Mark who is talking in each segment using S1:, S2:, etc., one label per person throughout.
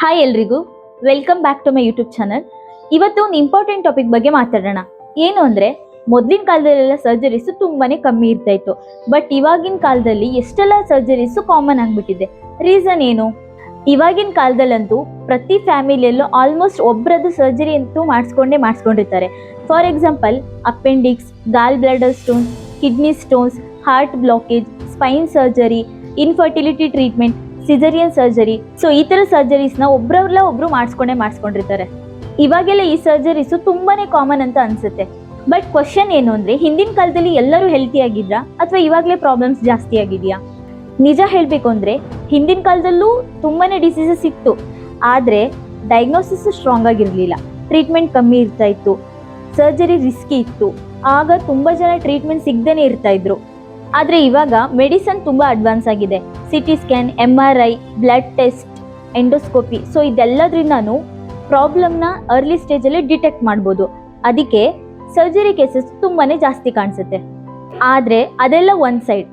S1: Hi ಎಲ್ರಿಗೂ, welcome back to my YouTube channel. ಇವತ್ತು ಒಂದು ಇಂಪಾರ್ಟೆಂಟ್ ಟಾಪಿಕ್ ಬಗ್ಗೆ ಮಾತಾಡೋಣ. ಏನು ಅಂದರೆ, ಮೊದಲಿನ ಕಾಲದಲ್ಲೆಲ್ಲ ಸರ್ಜರೀಸು ತುಂಬಾ ಕಮ್ಮಿ ಇರ್ತಾ ಇತ್ತು. ಬಟ್ ಇವಾಗಿನ ಕಾಲದಲ್ಲಿ ಎಷ್ಟೆಲ್ಲ ಸರ್ಜರೀಸು ಕಾಮನ್ ಆಗಿಬಿಟ್ಟಿದೆ. ರೀಸನ್ ಏನು? ಇವಾಗಿನ ಕಾಲದಲ್ಲಂತೂ ಪ್ರತಿ ಫ್ಯಾಮಿಲಿಯಲ್ಲೂ ಆಲ್ಮೋಸ್ಟ್ ಒಬ್ಬರದ್ದು ಸರ್ಜರಿ ಅಂತೂ ಮಾಡಿಸ್ಕೊಂಡಿರ್ತಾರೆ. For example, appendix, gall bladder stones, kidney stones, heart blockage, spine surgery, infertility treatment, caesarean surgery. So ಈ ಥರ ಸರ್ಜರೀಸ್ನ ಒಬ್ರು ಮಾಡಿಸ್ಕೊಂಡಿರ್ತಾರೆ. ಇವಾಗೆಲ್ಲ ಈ ಸರ್ಜರೀಸು ತುಂಬಾನೇ ಕಾಮನ್ ಅಂತ ಅನ್ಸುತ್ತೆ. ಬಟ್ ಕ್ವಶನ್ ಏನು ಅಂದರೆ, ಹಿಂದಿನ ಕಾಲದಲ್ಲಿ ಎಲ್ಲರೂ ಹೆಲ್ತಿ ಆಗಿದ್ರಾ ಅಥವಾ ಇವಾಗಲೇ ಪ್ರಾಬ್ಲಮ್ಸ್ ಜಾಸ್ತಿ ಆಗಿದೆಯಾ? ನಿಜ ಹೇಳಬೇಕು ಅಂದರೆ, ಹಿಂದಿನ ಕಾಲದಲ್ಲೂ ತುಂಬಾನೇ ಡಿಸೀಸಸ್ ಇತ್ತು, ಆದರೆ ಡಯಾಗ್ನೋಸಿಸ್ ಸ್ಟ್ರಾಂಗ್ ಆಗಿರಲಿಲ್ಲ, ಟ್ರೀಟ್ಮೆಂಟ್ ಕಮ್ಮಿ ಇರ್ತಾ ಇತ್ತು, ಸರ್ಜರಿ ರಿಸ್ಕಿ ಇತ್ತು. ಆಗ ತುಂಬ ಜನ ಟ್ರೀಟ್ಮೆಂಟ್ ಸಿಗದೇನೆ ಇರ್ತಾ ಇದ್ರು. ಆದರೆ ಇವಾಗ ಮೆಡಿಸನ್ ತುಂಬ ಅಡ್ವಾನ್ಸ್ ಆಗಿದೆ. CT scan, MRI, blood test, endoscopy. So ಇದೆಲ್ಲದ್ರಿಂದನೂ ಪ್ರಾಬ್ಲಮ್ನ ಅರ್ಲಿ ಸ್ಟೇಜಲ್ಲಿ ಡಿಟೆಕ್ಟ್ ಮಾಡ್ಬೋದು. ಅದಕ್ಕೆ ಸರ್ಜರಿ ಕೇಸಸ್ ತುಂಬಾ ಜಾಸ್ತಿ ಕಾಣಿಸುತ್ತೆ. ಆದರೆ ಅದೆಲ್ಲ ಒಂದು ಸೈಡ್.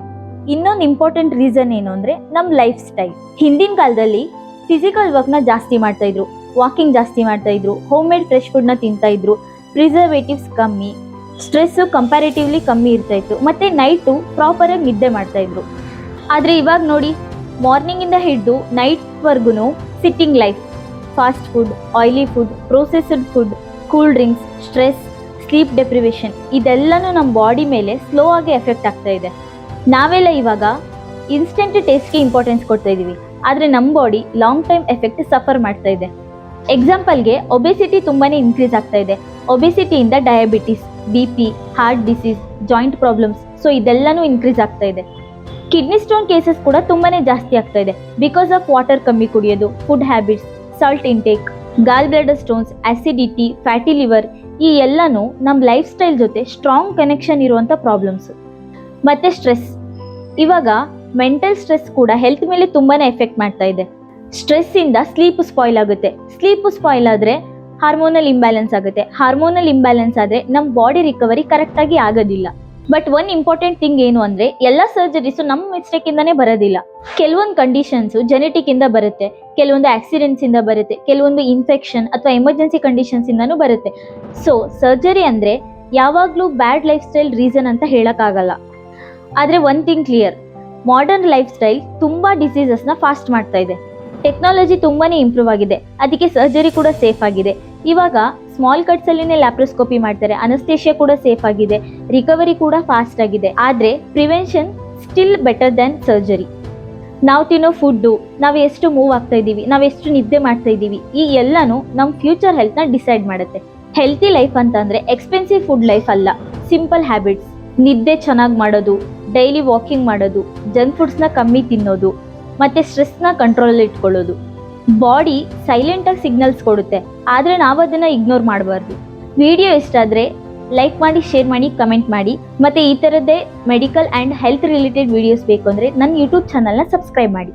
S1: ಇನ್ನೊಂದು ಇಂಪಾರ್ಟೆಂಟ್ ರೀಸನ್ ಏನು ಅಂದರೆ, ನಮ್ಮ ಲೈಫ್ ಸ್ಟೈಲ್. ಹಿಂದಿನ ಕಾಲದಲ್ಲಿ ಫಿಸಿಕಲ್ ವರ್ಕ್ನ ಜಾಸ್ತಿ ಮಾಡ್ತಾಯಿದ್ರು, ವಾಕಿಂಗ್ ಜಾಸ್ತಿ ಮಾಡ್ತಾಯಿದ್ರು, ಹೋಮ್ ಮೇಡ್ ಫ್ರೆಶ್ ಫುಡ್ನ ತಿಂತಾಯಿದ್ರು, ಪ್ರಿಸರ್ವೇಟಿವ್ಸ್ ಕಮ್ಮಿ, ಸ್ಟ್ರೆಸ್ಸು ಕಂಪ್ಯಾರಿಟಿವ್ಲಿ ಕಮ್ಮಿ ಇರ್ತಾ ಇತ್ತು, ಮತ್ತು ನೈಟು ಪ್ರಾಪರಾಗಿ ನಿದ್ದೆ ಮಾಡ್ತಾಯಿದ್ರು. ಆದರೆ ಇವಾಗ ನೋಡಿ, ಮಾರ್ನಿಂಗಿಂದ ಹಿಡಿದು ನೈಟ್ವರೆಗೂ sitting life, fast food, oily food, processed food, cool drinks, stress, sleep deprivation, ಇದೆಲ್ಲನೂ ನಮ್ಮ ಬಾಡಿ ಮೇಲೆ ಸ್ಲೋ ಆಗಿ ಎಫೆಕ್ಟ್ ಆಗ್ತಾ ಇದೆ. ನಾವೆಲ್ಲ ಇವಾಗ ಇನ್ಸ್ಟೆಂಟ್ ಟೇಸ್ಟ್ಗೆ ಇಂಪಾರ್ಟೆನ್ಸ್ ಕೊಡ್ತಾ ಇದ್ದೀವಿ, ಆದರೆ ನಮ್ಮ body long time effect suffer ಮಾಡ್ತಾ ಇದೆ. ಎಕ್ಸಾಂಪಲ್ಗೆ, ಒಬೆಸಿಟಿ ತುಂಬಾ ಇನ್ಕ್ರೀಸ್ ಆಗ್ತಾ ಇದೆ. ಒಬೆಸಿಟಿಯಿಂದ diabetes, BP, heart disease, joint problems, so ಇದೆಲ್ಲನೂ ಇನ್ಕ್ರೀಸ್ ಆಗ್ತಾ ಇದೆ. ಕಿಡ್ನಿ ಸ್ಟೋನ್ ಕೇಸಸ್ ಕೂಡ ತುಂಬಾ ಜಾಸ್ತಿ ಆಗ್ತಾ ಇದೆ, ಬಿಕಾಸ್ ಆಫ್ ವಾಟರ್ ಕಮ್ಮಿ ಕುಡಿಯೋದು, ಫುಡ್ ಹ್ಯಾಬಿಟ್ಸ್, ಸಾಲ್ಟ್ ಇಂಟೇಕ್, ಗಾಲ್ bladder stones, acidity, fatty liver, ಈ ಎಲ್ಲನೂ ನಮ್ಮ ಲೈಫ್ ಸ್ಟೈಲ್ ಜೊತೆ ಸ್ಟ್ರಾಂಗ್ ಕನೆಕ್ಷನ್ ಇರುವಂಥ ಪ್ರಾಬ್ಲಮ್ಸ್. ಮತ್ತು ಸ್ಟ್ರೆಸ್. ಇವಾಗ ಮೆಂಟಲ್ ಸ್ಟ್ರೆಸ್ ಕೂಡ ಹೆಲ್ತ್ ಮೇಲೆ ತುಂಬಾ ಎಫೆಕ್ಟ್ ಮಾಡ್ತಾ ಇದೆ. ಸ್ಟ್ರೆಸ್ಸಿಂದ ಸ್ಲೀಪ್ ಸ್ಪಾಯ್ಲ್ ಆಗುತ್ತೆ. ಸ್ಲೀಪ್ ಸ್ಪಾಯ್ಲ್ ಆದರೆ ಹಾರ್ಮೋನಲ್ ಇಂಬ್ಯಾಲೆನ್ಸ್ ಆಗುತ್ತೆ. ಹಾರ್ಮೋನಲ್ ಇಂಬ್ಯಾಲೆನ್ಸ್ ಆದರೆ ನಮ್ಮ ಬಾಡಿ ರಿಕವರಿ ಕರೆಕ್ಟಾಗಿ ಆಗೋದಿಲ್ಲ. ಬಟ್ ಒನ್ ಇಂಪಾರ್ಟೆಂಟ್ ಥಿಂಗ್ ಏನು ಅಂದರೆ, ಎಲ್ಲ ಸರ್ಜರೀಸು ನಮ್ಮ ಮಿಸ್ಟೇಕಿಂದನೇ ಬರೋದಿಲ್ಲ. ಕೆಲವೊಂದು ಕಂಡೀಷನ್ಸು ಜೆನೆಟಿಕ್ಕಿಂದ ಬರುತ್ತೆ, ಕೆಲವೊಂದು ಆಕ್ಸಿಡೆಂಟ್ಸಿಂದ ಬರುತ್ತೆ, ಕೆಲವೊಂದು ಇನ್ಫೆಕ್ಷನ್ ಅಥವಾ ಎಮರ್ಜೆನ್ಸಿ ಕಂಡೀಷನ್ಸಿಂದನೂ ಬರುತ್ತೆ. ಸೊ ಸರ್ಜರಿ ಅಂದರೆ ಯಾವಾಗಲೂ ಬ್ಯಾಡ್ ಲೈಫ್ ಸ್ಟೈಲ್ ರೀಸನ್ ಅಂತ ಹೇಳೋಕ್ಕಾಗಲ್ಲ. ಆದರೆ one thing clear, modern life style ತುಂಬ ಡಿಸೀಸಸ್ನ ಫಾಸ್ಟ್ ಮಾಡ್ತಾ ಇದೆ. ಟೆಕ್ನಾಲಜಿ ತುಂಬಾ ಇಂಪ್ರೂವ್ ಆಗಿದೆ, ಅದಕ್ಕೆ ಸರ್ಜರಿ ಕೂಡ ಸೇಫ್ ಆಗಿದೆ. ಇವಾಗ ಸ್ಮಾಲ್ ಕಟ್ಸಲ್ಲಿನೇ ಲ್ಯಾಪ್ರೋಸ್ಕೋಪಿ ಮಾಡ್ತಾರೆ, ಅನಸ್ತೇಷಿಯಾ ಕೂಡ ಸೇಫ್ ಆಗಿದೆ, ರಿಕವರಿ ಕೂಡ ಫಾಸ್ಟ್ ಆಗಿದೆ. ಆದರೆ prevention still better than surgery. ನಾವು ತಿನ್ನೋ ಫುಡ್ಡು, ನಾವು ಎಷ್ಟು ಮೂವ್ ಆಗ್ತಾ ಇದ್ದೀವಿ, ನಾವು ಎಷ್ಟು ನಿದ್ದೆ ಮಾಡ್ತಾ ಇದ್ದೀವಿ, ಈ ಎಲ್ಲನೂ ನಮ್ಮ ಫ್ಯೂಚರ್ ಹೆಲ್ತ್ನ ಡಿಸೈಡ್ ಮಾಡುತ್ತೆ. ಹೆಲ್ತಿ ಲೈಫ್ ಅಂತಂದರೆ ಎಕ್ಸ್ಪೆನ್ಸಿವ್ ಫುಡ್ ಲೈಫ್ ಅಲ್ಲ, ಸಿಂಪಲ್ ಹ್ಯಾಬಿಟ್ಸ್, ನಿದ್ದೆ ಚೆನ್ನಾಗಿ ಮಾಡೋದು, ಡೈಲಿ ವಾಕಿಂಗ್ ಮಾಡೋದು, ಜಂಕ್ ಫುಡ್ಸ್ನ ಕಮ್ಮಿ ತಿನ್ನೋದು, ಮತ್ತು ಸ್ಟ್ರೆಸ್ನ ಕಂಟ್ರೋಲಲ್ಲಿ ಇಟ್ಕೊಳ್ಳೋದು. ಬಾಡಿ ಸೈಲೆಂಟಾಗಿ ಸಿಗ್ನಲ್ಸ್ ಕೊಡುತ್ತೆ, ಆದರೆ ನಾವು ಅದನ್ನು ಇಗ್ನೋರ್ ಮಾಡಬಾರ್ದು. ವಿಡಿಯೋ ಇಷ್ಟ ಆದರೆ ಲೈಕ್ ಮಾಡಿ, ಶೇರ್ ಮಾಡಿ, ಕಮೆಂಟ್ ಮಾಡಿ. ಮತ್ತು ಈ ಥರದ್ದೇ medical and health related videos ಬೇಕು ಅಂದರೆ ನನ್ನ ಯೂಟ್ಯೂಬ್ ಚಾನಲ್ನ ಸಬ್ಸ್ಕ್ರೈಬ್ ಮಾಡಿ.